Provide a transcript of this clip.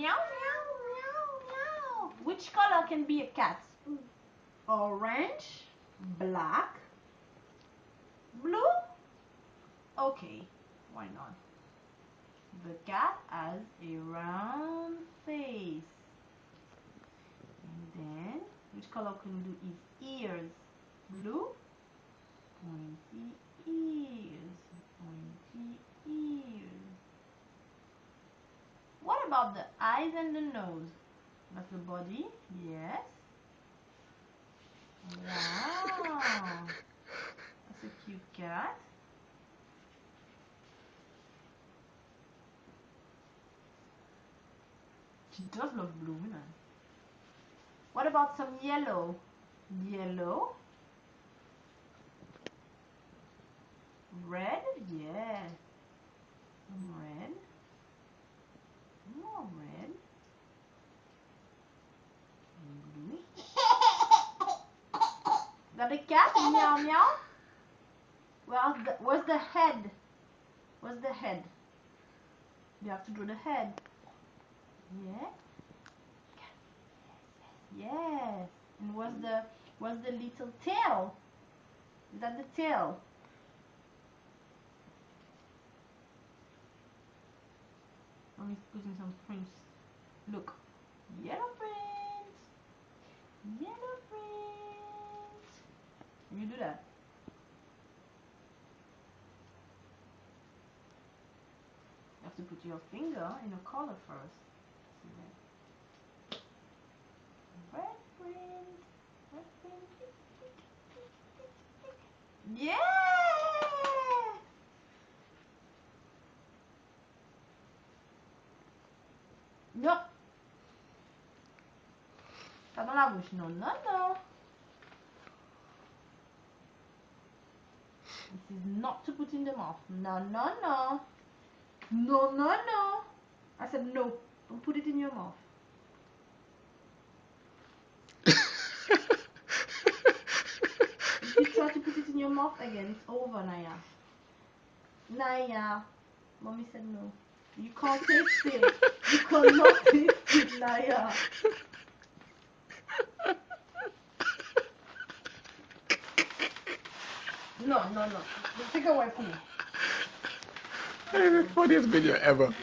meow, meow, meow, meow. Which color can be a cat? Orange, black, blue? Okay, why not? The cat has a round face. And then, which color can we do his ears? Blue, pointy ears, pointy ears. What about the eyes and the nose? That's the body, yes. Wow, that's a cute cat. She does love blue, man. What about some yellow? Yellow. Red, yes. Some red. More red. Blue. Is that a cat? Meow meow. Where's the head? Where's the head? You have to draw the head. Yeah. Yes. And where's the little tail? Is that the tail? Mommy's putting some prints. Look. Yellow print. Yellow print. You do that. You have to put your finger in a color first. Red print. Red print. Yeah! Non. Pas dans la bouche. Non, non, non. This is not to put in the mouth. No, no, no. No, no, no. I said no. Don't put it in your mouth. If you try to put it in your mouth again, it's over, Naya. Naya. Mommy said no. You can't taste it. You cannot taste it, Naya. No, no, no. Take it away from me. That is the funniest video ever.